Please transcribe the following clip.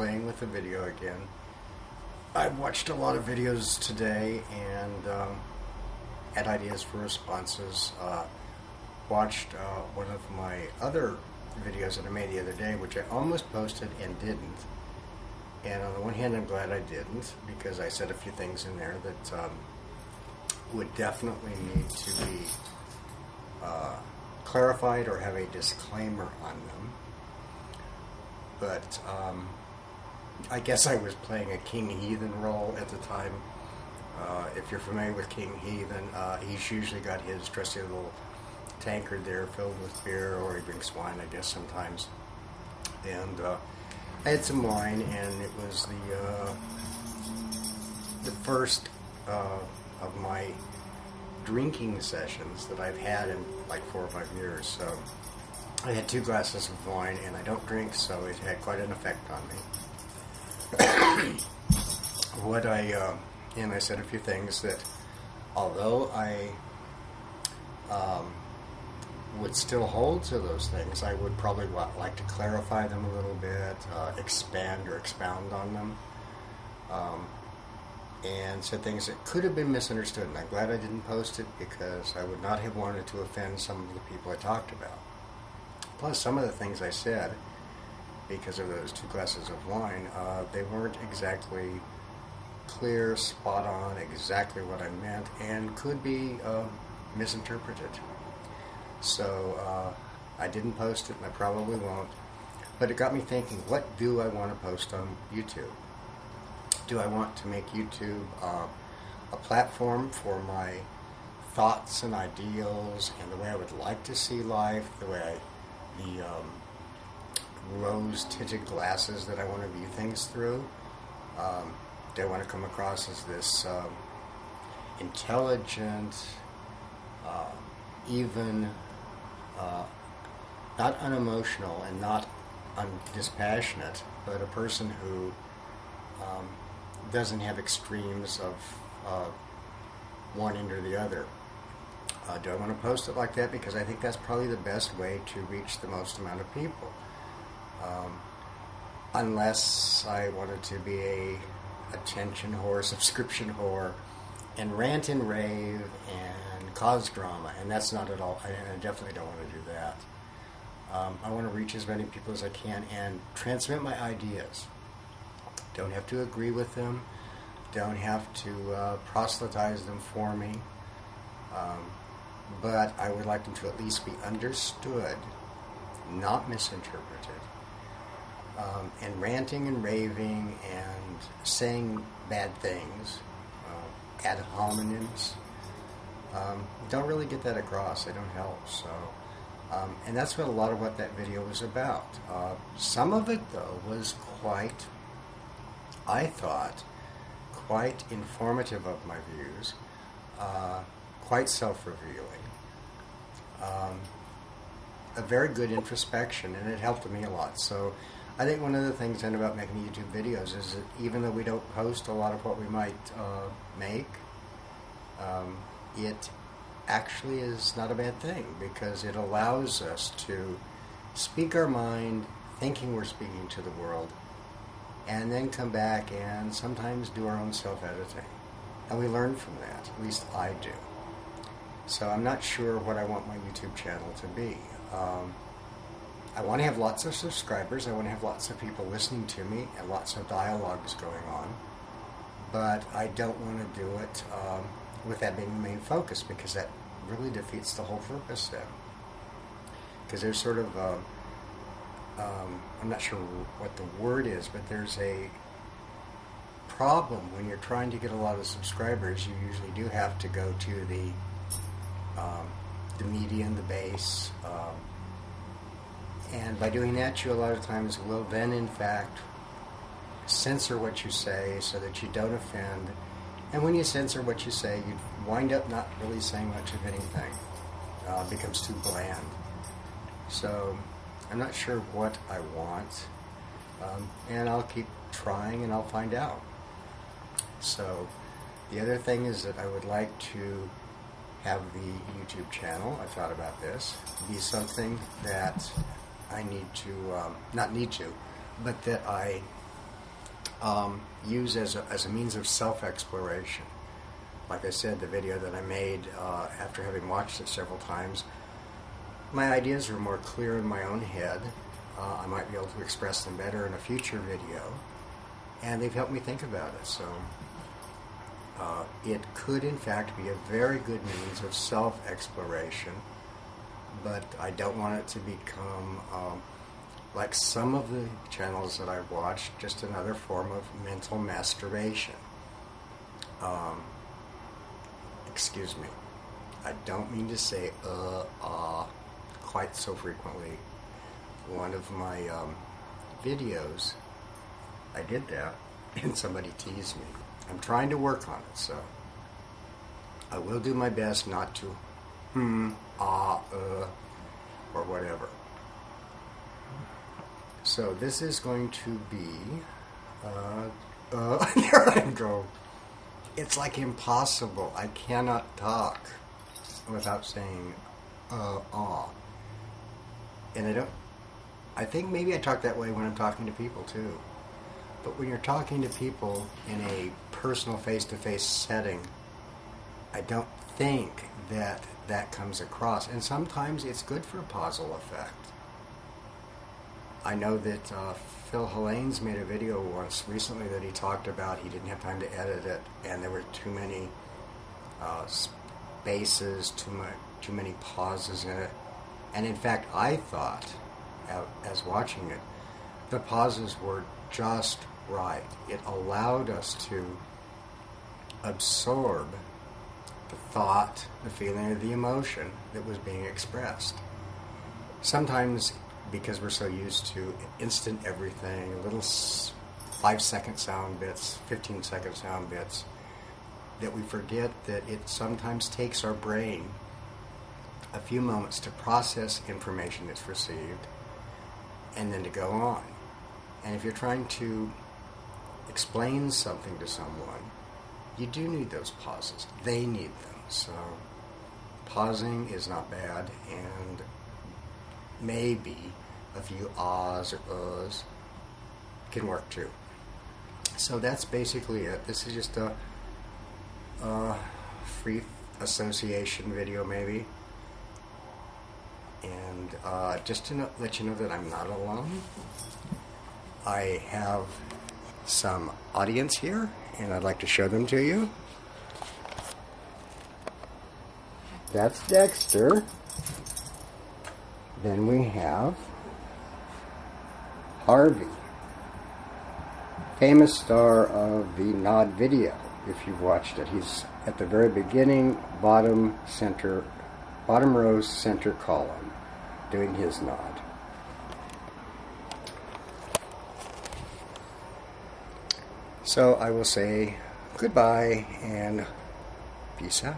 playing with the video again. I've watched a lot of videos today and had ideas for responses. Watched one of my other videos that I made the other day, which I almost posted and didn't. And on the one hand, I'm glad I didn't, because I said a few things in there that would definitely need to be clarified or have a disclaimer on them. But I guess I was playing a King Heathen role at the time. If you're familiar with King Heathen, he's usually got his trusty little tankard there filled with beer, or he drinks wine, I guess, sometimes. And I had some wine, and it was the first of my drinking sessions that I've had in like 4 or 5 years. So I had 2 glasses of wine, and I don't drink, so it had quite an effect on me. And I said a few things that, although I would still hold to those things, I would probably like to clarify them a little bit, expand or expound on them, and said things that could have been misunderstood. And I'm glad I didn't post it, because I would not have wanted to offend some of the people I talked about. Plus, some of the things I said, because of those 2 glasses of wine, they weren't exactly clear, spot on, exactly what I meant, and could be misinterpreted. So I didn't post it, and I probably won't. But it got me thinking, what do I want to post on YouTube? Do I want to make YouTube a platform for my thoughts and ideals and the way I would like to see life, the rose-tinted glasses that I want to view things through? Do I want to come across as this intelligent, even not unemotional and not dispassionate, but a person who doesn't have extremes of one end or the other? Do I want to post it like that? Because I think that's probably the best way to reach the most amount of people. Unless I wanted to be a attention whore, subscription whore, and rant and rave and cause drama, and that's not at all. I definitely don't want to do that. I want to reach as many people as I can and transmit my ideas. Don't have to agree with them. Don't have to proselytize them for me. But I would like them to at least be understood, not misinterpreted. And ranting and raving and saying bad things, ad hominems, don't really get that across. They don't help. So, and that's what a lot of what that video was about. Some of it, though, was quite, I thought, quite informative of my views, quite self-revealing, a very good introspection, and it helped me a lot. So I think one of the things then about making YouTube videos is that even though we don't post a lot of what we might make, it actually is not a bad thing, because it allows us to speak our mind, thinking we're speaking to the world, and then come back and sometimes do our own self-editing. And we learn from that, at least I do. So I'm not sure what I want my YouTube channel to be. I want to have lots of subscribers, I want to have lots of people listening to me, and lots of dialogues going on. But I don't want to do it with that being the main focus, because that really defeats the whole purpose then. Because there's sort of, I'm not sure what the word is, but there's a problem when you're trying to get a lot of subscribers. You usually do have to go to the median, the base, and by doing that, you a lot of times will then, in fact, censor what you say so that you don't offend. And when you censor what you say, you wind up not really saying much of anything. It becomes too bland. So I'm not sure what I want, and I'll keep trying and I'll find out. So the other thing is that I would like to have the YouTube channel, I thought about this, be something that I need to, not need to, but that I use as a means of self-exploration. Like I said, the video that I made after having watched it several times, my ideas are more clear in my own head. I might be able to express them better in a future video, and they've helped me think about it. So it could, in fact, be a very good means of self-exploration, but I don't want it to become, like some of the channels that I've watched, just another form of mental masturbation. Excuse me. I don't mean to say quite so frequently. One of my videos, I did that, and somebody teased me. I'm trying to work on it, so I will do my best not to or whatever. So this is going to be there I go. It's like impossible. I cannot talk without saying and I think maybe I talk that way when I'm talking to people too. But when you're talking to people in a personal face-to-face setting, I don't think that comes across. And sometimes it's good for a pausal effect. I know that Phil Helane's made a video once recently that he talked about he didn't have time to edit it, and there were too many spaces, too many pauses in it. And in fact, I thought, as watching it, the pauses were just right. It allowed us to absorb the thought, the feeling, or the emotion that was being expressed. Sometimes, because we're so used to instant everything, little 5-second sound bits, 15-second sound bits, that we forget that it sometimes takes our brain a few moments to process information that's received and then to go on. And if you're trying to explain something to someone, you do need those pauses. They need them. So pausing is not bad, and maybe a few ahs or uhs can work too. So that's basically it. This is just a free association video maybe. And just to let you know that I'm not alone. I have some audience here, and I'd like to show them to you. That's Dexter. Then we have Harvey, famous star of the Nod video, if you've watched it. He's at the very beginning, bottom row center column, doing his nod. So I will say goodbye and peace out.